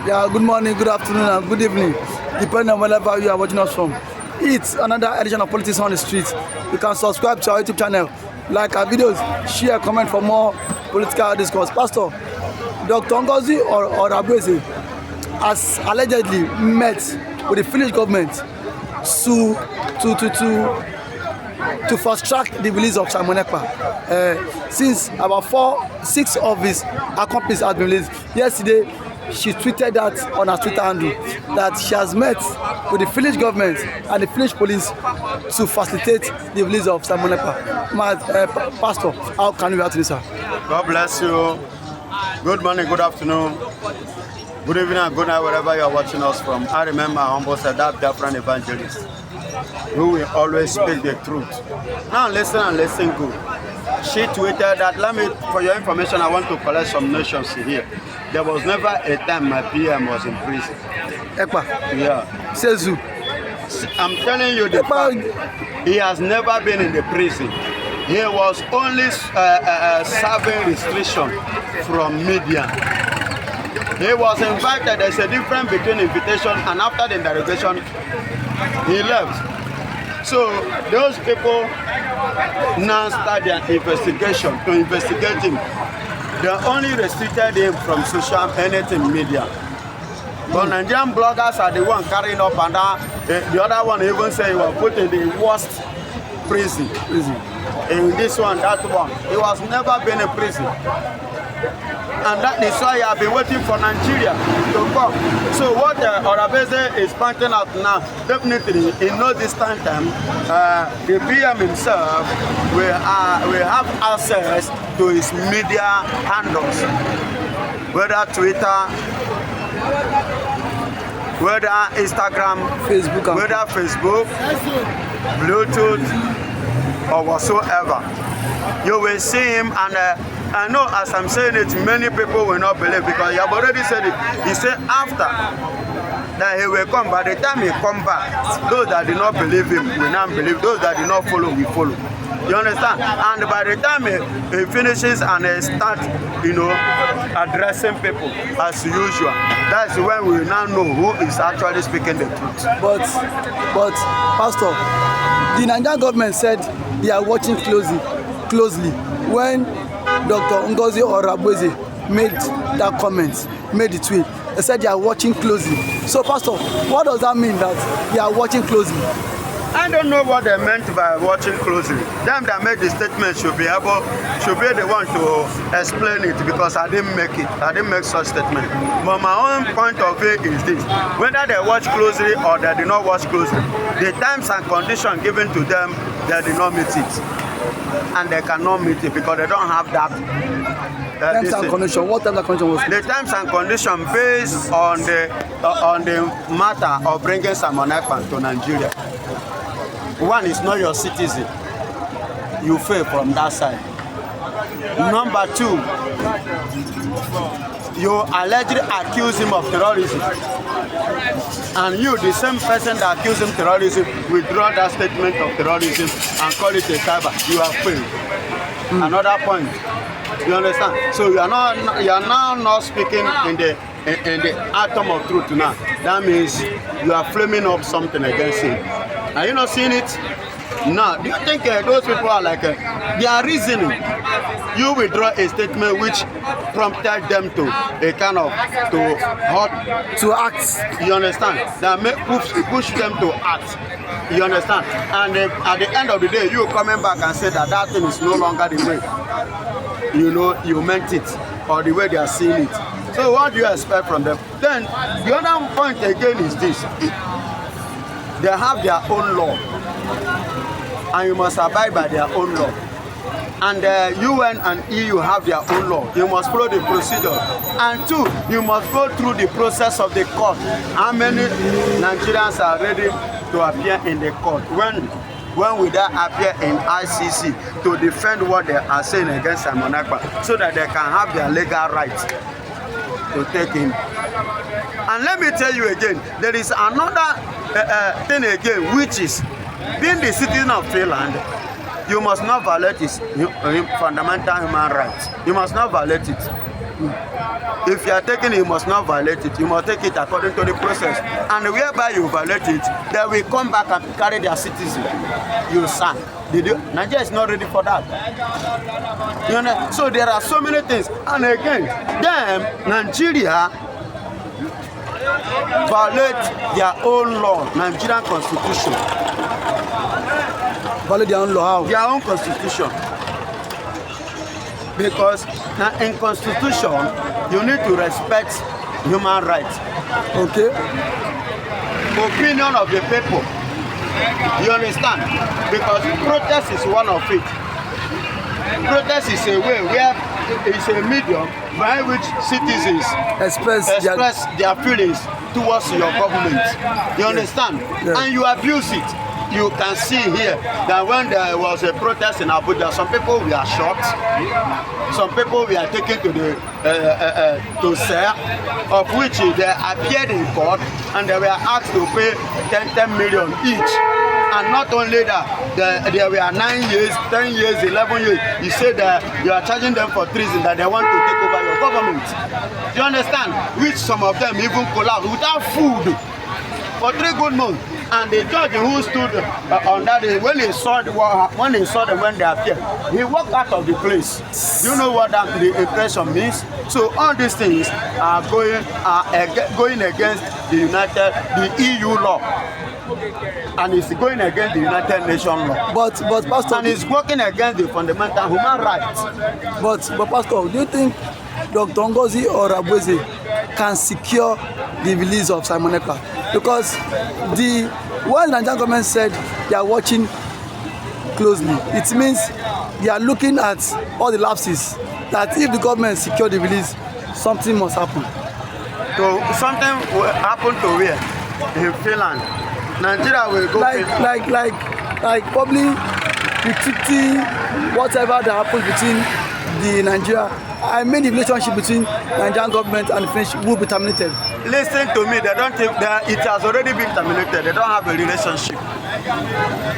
Yeah, good morning, good afternoon, and good evening, depending on wherever you are watching us from. It's another edition of Politics on the Street. You can subscribe to our YouTube channel, like our videos, share, comment for more political discourse. Pastor, Dr. Ngozi Orabueze has allegedly met with the Finnish government to fast track the release of Simon Ekpa. Since about 6 of his accomplices have been released. Yesterday, she tweeted that on her Twitter handle that she has met with the Finnish government and the Finnish police to facilitate the release of Simon Ekpa. Pastor, how can you react to this, sir? God bless you. Good morning, good afternoon, good evening, and good night, wherever you are watching us from. I remember I almost said that biafra evangelist who will always speak the truth. Now listen and listen good. She tweeted that, for your information, I want to collect some nations here. There was never a time my PM was in prison. Ekpa? Yeah. Says who? I'm telling you the fact. He has never been in the prison. He was only serving restriction from media. He was invited. There's a difference between invitation and after the interrogation, he left. So those people now start their investigation to investigate him. They only restricted him from social anything media. But Nigerian bloggers are the one carrying up, and the other one even say he was put in the worst prison. In this one, that one, he was never been in prison. And that is why I have been waiting for Nigeria to come. So what Orabueze is pointing out now, definitely in no distant time, the PM himself will have access to his media handles, whether Twitter, whether Instagram, Facebook, Bluetooth, or whatsoever. You will see him, and I know as I'm saying it, many people will not believe because you have already said it. He said after that he will come. By the time he come back, those that did not believe him will not believe. Those that did not follow will follow. You understand? And by the time he finishes and he start, addressing people as usual, that's when we now know who is actually speaking the truth. But Pastor, the Nigerian government said they are watching closely when Dr. Ngozi Orabueze made that comment, made the tweet. They said they are watching closely. So, Pastor, what does that mean that they are watching closely? I don't know what they meant by watching closely. Them that made the statement should be the one to explain it because I didn't make it. I didn't make such statement. But my own point of view is this: whether they watch closely or they do not watch closely, the terms and conditions given to them, they did not meet it. And they cannot meet it because they don't have that. Terms and conditions. What terms and conditions was it? The terms and conditions based on the matter of bringing Simon Ekpa to Nigeria. One is not your citizen. You fail from that side. Number 2, you allegedly accuse him of terrorism. And you, the same person that accused him of terrorism, withdraw that statement of terrorism and call it a cyber. You have failed. Another point. You understand? So you are now not speaking in the atom of truth now. That means you are flaming up something against him. Are you not seeing it? Now, do you think those people are like they are reasoning? You withdraw a statement which prompted them to a kind of to act. You understand? That push them to act. You understand? And at the end of the day, you coming back and say that thing is no longer the way you meant it or the way they are seeing it. So what do you expect from them? Then the other point again is this: they have their own law, and you must abide by their own law. And the UN and EU have their own law. You must follow the procedure. And 2, you must go through the process of the court. How many Nigerians are ready to appear in the court? When will they appear in ICC to defend what they are saying against Simon Ekpa, so that they can have their legal rights to take him? And let me tell you again, there is another thing again, which is being the citizen of Finland. You must not violate his fundamental human rights. You must not violate it. If you are taking it, you must not violate it. You must take it according to the process. And whereby you violate it, they will come back and carry their citizen. You sign. Nigeria is not ready for that. You know? So there are so many things. And again, Nigeria violate their own law, Nigerian constitution. Violate their own law? How? Their own constitution. Because now in constitution, you need to respect human rights. Okay. Opinion of the people. You understand? Because protest is one of it. Protest is a way where it's a medium by which citizens express their feelings towards your government. You understand? Yeah. And you abuse it. You can see here that when there was a protest in Abuja, some people were shot, some people were taken to the to cell, of which they appeared in court and they were asked to pay 10 million each. And not only that, there were 9 years, 10 years, 11 years. You said that you are charging them for treason, that they want to take over your government. Do you understand? Which some of them even collapsed without food for 3 good months. And the judge who stood on that day, when he saw them when they appeared, he walked out of the place. Do you know what the impression means? So all these things are going against the EU law, and it's going against the United Nations law. But Pastor, and it's working against the fundamental human rights. But Pastor, do you think Dr. Ngozi Orabueze can secure the release of Simon Ekpa? Because when the Nigerian government said they are watching closely, it means they are looking at all the lapses, that if the government secure the release, something must happen. So something will happen to where? In Finland. Nigeria will go like probably the treaty, whatever that happens between the Nigeria, I mean the relationship between Nigerian government and Finnish will be terminated. Listen to me, they don't think that it has already been terminated. They don't have a relationship.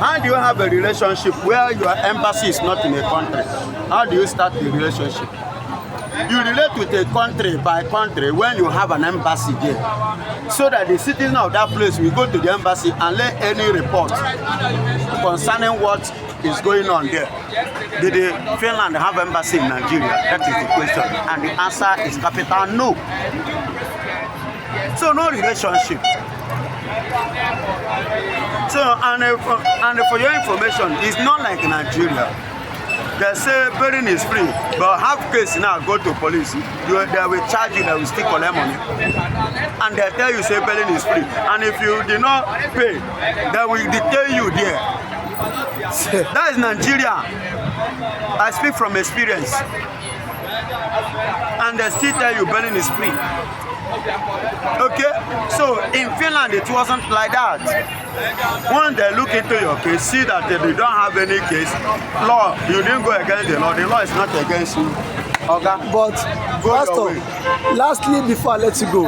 How do you have a relationship where your embassy is not in a country? How do you start the relationship? You relate with a country by country when you have an embassy there, so that the citizen of that place will go to the embassy and let any report concerning what is going on there. Did Finland have embassy in Nigeria? That is the question, and the answer is capital no. So no relationship. So and for your information, it's not like Nigeria. They say burning is free, but have case now go to police. They will charge you, they will still collect money. And they tell you say burning is free. And if you did not pay, they will detain you there. That is Nigeria. I speak from experience. And they still tell you burning is free. Okay, so in Finland it wasn't like that. When they look into your case, see that if you don't have any case, law, you didn't go against the law is not against you. Okay? But Pastor, lastly, before I let you go,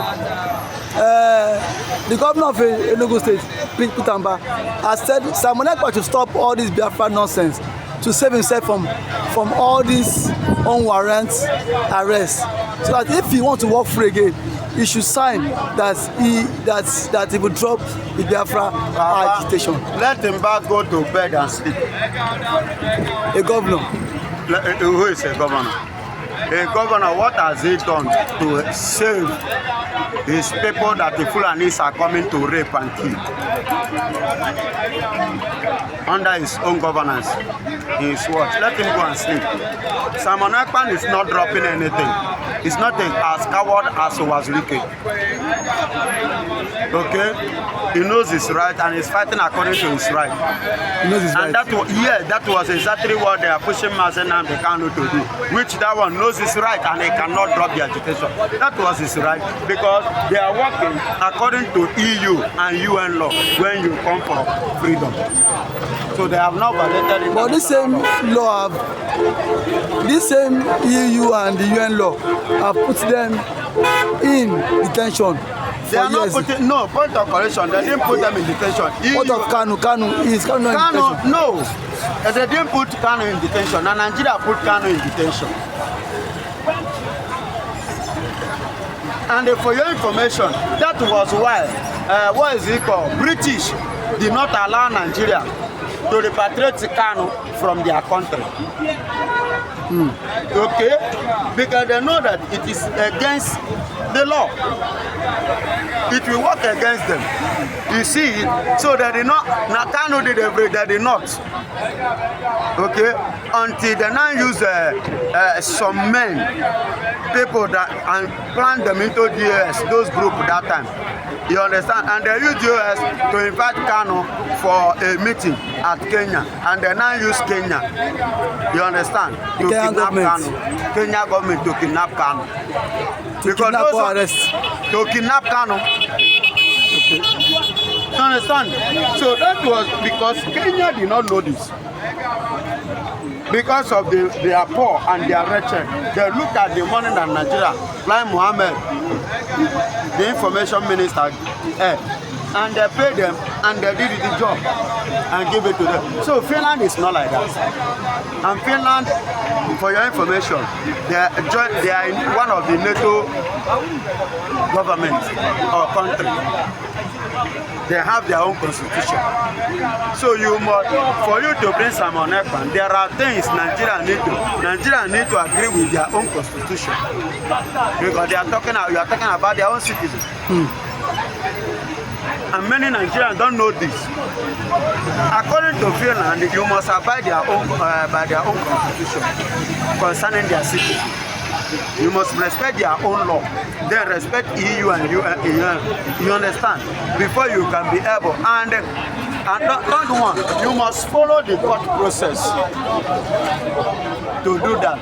the governor of Enugu State, Peter Tamba, has said Simon Ekpa to stop all this biafra nonsense, to save himself from all these unwarranted arrests, so that if he wants to work free again, he should sign that he will drop the biafra agitation. Let him back go to bed and sleep. A governor. Who is a governor? A governor, what has he done to save his people that the Fulanis are coming to rape and kill? Under his own governance, his watch. Let him go and sleep. Simon Ekpa is not dropping anything. He's not as coward as he was leaking. Okay? He knows his right and he's fighting according to his right. He knows his right. And that was exactly what they are pushing nnamdikanu to do. Which that one knows his right and he cannot drop the agitation. That was his right because they are working according to EU and UN law when you come for freedom. So they have not violated it. But this same law, this same EU and the UN law have put them in detention. They are not putting, no, point of correction, they didn't put them in detention. What of Kanu? Is Kanu not in detention? No, they didn't put Kanu in detention, and Nigeria put Kanu in detention. And for your information, that was why, what is it called? British did not allow Nigeria to repatriate Kanu from their country. Okay? Because they know that it is against the law. It will work against them. You see it? So they did not, Kanu did everything, they did not. Okay? Until they now use some men, people that, and plant them into DOS, those groups that time. You understand? And they use DOS to invite Kanu for a meeting at Kenya. And they now use Kenya. You understand? To kidnap Kanu. Kenya government to kidnap Kanu. To kidnap or arrest? To kidnap Kanu. Okay. You understand? So that was because Kenya did not know this. Because of they are poor and they are wretched. They look at the money that Nigeria, like Mohammed, the information minister, and they pay them and they did the job and give it to them. So Finland is not like that. And Finland, for your information, they are in one of the NATO governments or country. They have their own constitution. So you must, for you to bring Simon Ekpa, there are things Nigeria need to agree with their own constitution. Because you are talking about their own citizens. And many Nigerians don't know this. According to Finland, you must abide by their own constitution concerning their citizens. You must respect their own law. Then respect EU and you understand? Before you can be able. And third one, you must follow the court process to do that.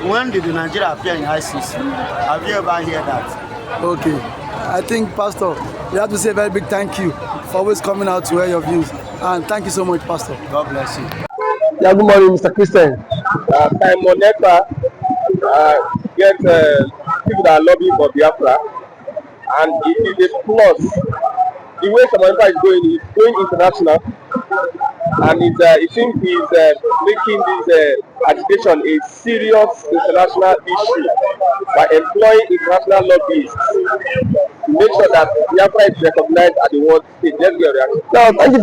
When did Nigeria appear in ICC? Have you ever heard that? Okay. I think, Pastor, we have to say a very big thank you for always coming out to hear your views. And thank you so much, Pastor. God bless you. Yeah, good morning, Mr. Christian. Simon Ekpa get people that are lobbying for Biafra, and it is a plus. The way Simon Ekpa is going international, and it seems he's making this agitation a serious international issue by employing international lobbyists to make sure that Biafra is recognized at the world stage. Let's get a reaction. Now, thank you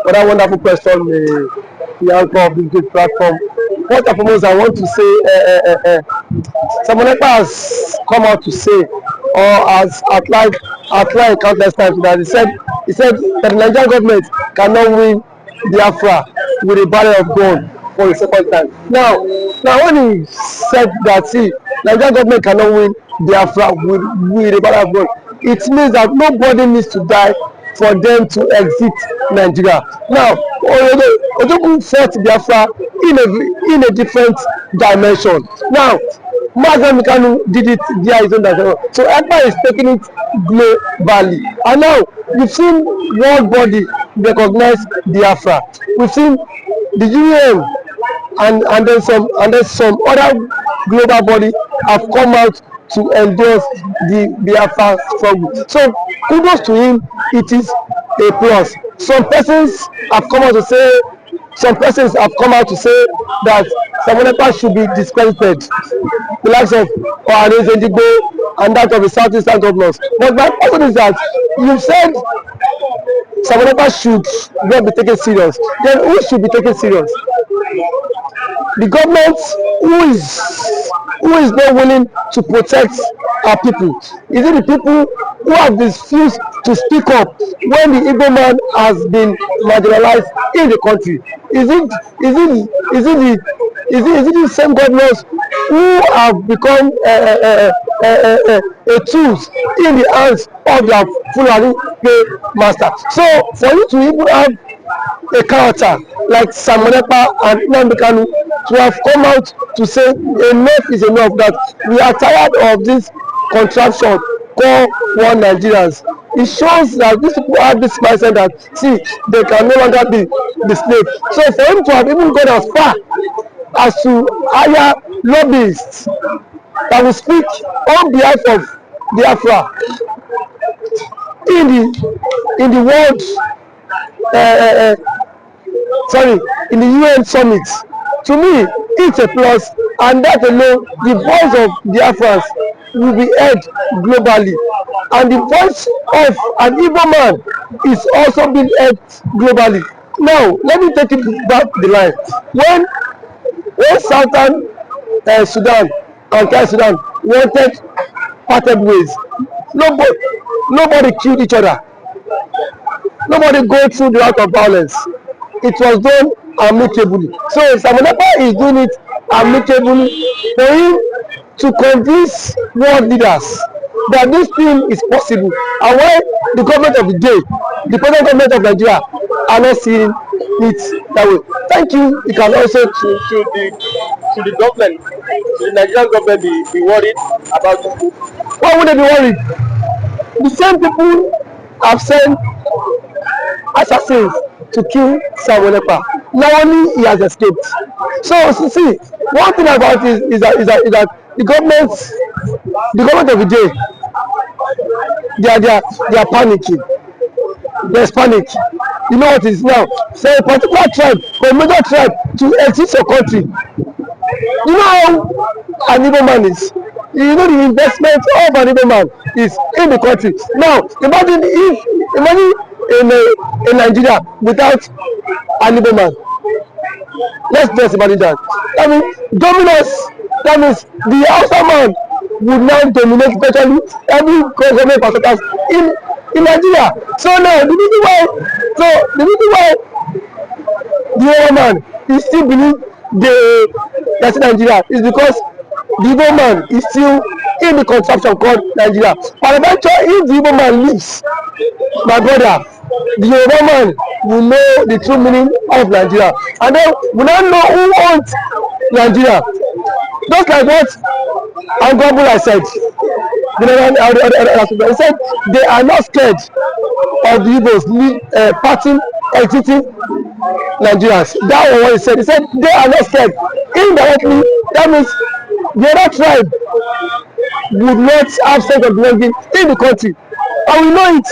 for that wonderful question, the anchor of this good platform. First and foremost, I want to say, Simon Ekpa has come out to say, or has outlined countless times that he said that the Nigerian government cannot win Biafra with a barrel of gold for the second time. Now when he said that, see, Nigerian government cannot win Biafra with a barrel of gold, it means that nobody needs to die for them to exit Nigeria. Now, Ojogun fought Biafra in a different dimension. Now, nnamdikanu did it via his own dimension. So Ekpa is taking it globally. And now, we've seen world body recognize Biafra. We've seen the UN and then some other global body have come out to endorse the Biafra struggle. So kudos to him, it is a plus. Some persons have come out to say that Simon Ekpa should be discredited, the likes of Ngozi and that of the Southeastern governors. But my question is that you said Simon Ekpa should not be taken serious. Then who should be taken serious? The government who is not willing to protect our people? Is it the people who have refused to speak up when the Igbo man has been marginalized in the country? Is it the same governors who have become a tools in the hands of their Fulani master? So for you to even have a character like Simon Ekpa and nnamdikanu to have come out to say enough is enough, that we are tired of this contraption called one Nigerians. It shows that these people have this mindset that, see, they can no longer be the slave. So for him to have even gone as far as to hire lobbyists that will speak on behalf of Biafra in the world, in the UN summit, to me it's a plus. And that alone, the voice of Biafrans will be heard globally, and the voice of an Igbo man is also being heard globally. Now, let me take it back the line. When Southern Sudan and South Sudan wanted parted ways, nobody killed each other. Nobody go through the route of violence. It was done amicably. So Simon Ekpa is doing it amicably for him to convince world leaders that this thing is possible, and why the government of the day, the present government of Nigeria, are not seeing it that way. Thank you. You can also To the government, to the Nigerian government be worried about it. why would they be worried? The same people have sent assassins to kill Simon Ekpa. Now only he has escaped. So see, one thing about it is that the government of the day, they are panicking. There's panic. You know what it is now? Say a particular tribe or a major tribe to exit your country. You know how an Igbo man is. You know the investment of an Igbo man is in the country. Now imagine in Nigeria without an Igbo man. Let's just imagine that. That means dominance. That means the Hausa man would now dominate virtually every government parastatals in Nigeria. So now the reason why the Igbo man is still believe that's Nigeria is because the Igbo man is still in the contraption called Nigeria. And eventually, if the Igbo man leaves, my brother, the Yoruba man will know the true meaning of Nigeria, and then we now know who owns Nigeria. Just like what Angobula said, he said they are not scared of the Igbos parting, exiting Nigerians. That was what he said. He said they are not scared. Indirectly, that means the other tribe would not have sense of belonging in the country. And we know it.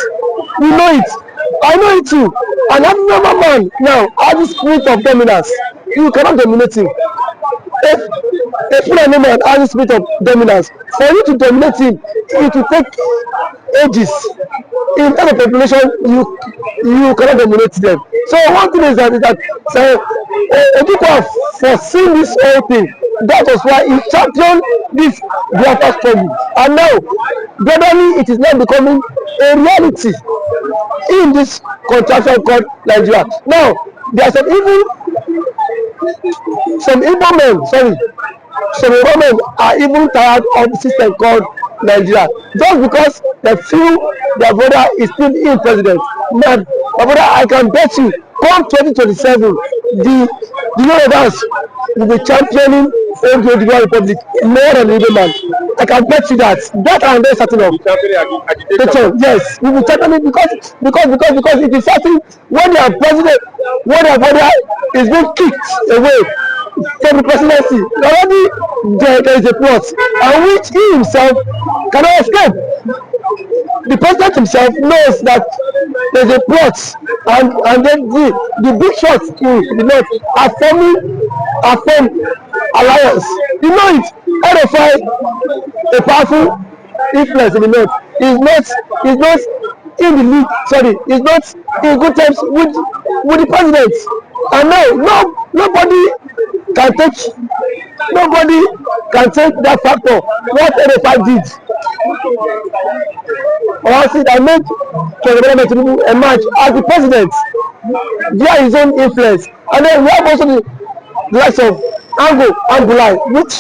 We know it. I know it too. And that normal man now has the spirit of dominance. You cannot dominate him. If a Fulani man has the spirit of dominance, for you to dominate him, it will take ages. In terms of population, you cannot dominate them. So one thing is that Ojukwu foreseen this whole thing. That was why he championed this biafra struggle. And now, gradually, it is now becoming a reality in this contraction called Nigeria. Now, there are some Igbo men are even tired of the system called Nigeria, just because they feel their brother is still in president. Man, my brother, I can bet you, come 2027, the Yorubas will be championing the Republic more than the Igbo man. I can bet you that. That I am very certain of. Yes, we will championing because it is certain when their president, when their brother is being kicked away from the presidency, already there is a plot, and which he himself cannot escape. The president himself knows that there is a plot, and then the big shots in the north are forming alliance. You know it. RFI, a powerful influence in the north, is not in the league. Sorry, is not in good terms with the president. And now nobody can take that factor. What RFI did, or see that made Tinubu emerge as the president via his own influence. And then we have also the likes of Angulai, which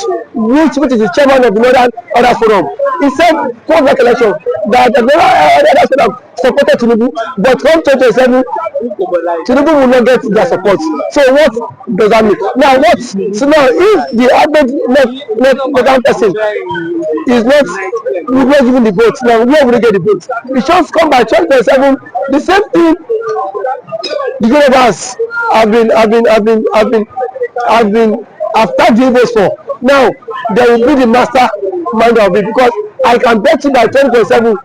is the chairman of the Northern Order Forum. He said post that election that the Northern Order supported Tinubu, but come 2027, Tinubu will not get their support. So what does that mean? Now so now if the average left person is not given the vote, now where will they get the vote? It should come by 2027. The same thing the Yorubas have been after the Igbos for. Now they will be the master mind of it, because I can bet you that 2027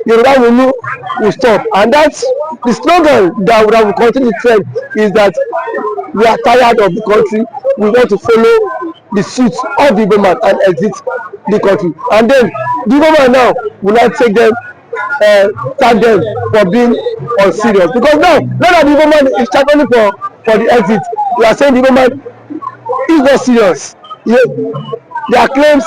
Yoruba will stop. And that's the slogan that will continue to trend, is that we are tired of the country, we want to follow the suit of the Igbo man and exit the country. And then the Igbo man now will not take them, tag them for being unserious. Because now that the Igbo man is championing for the exit, we are saying the Igbo man is not serious. Yeah. There are claims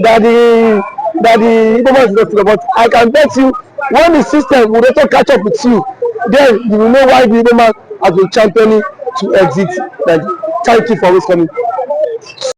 that the Igbo man is not serious, but I can bet you when the system will also catch up with you, then you will know why the Igbo man has been championing to exit. Thank you for always coming.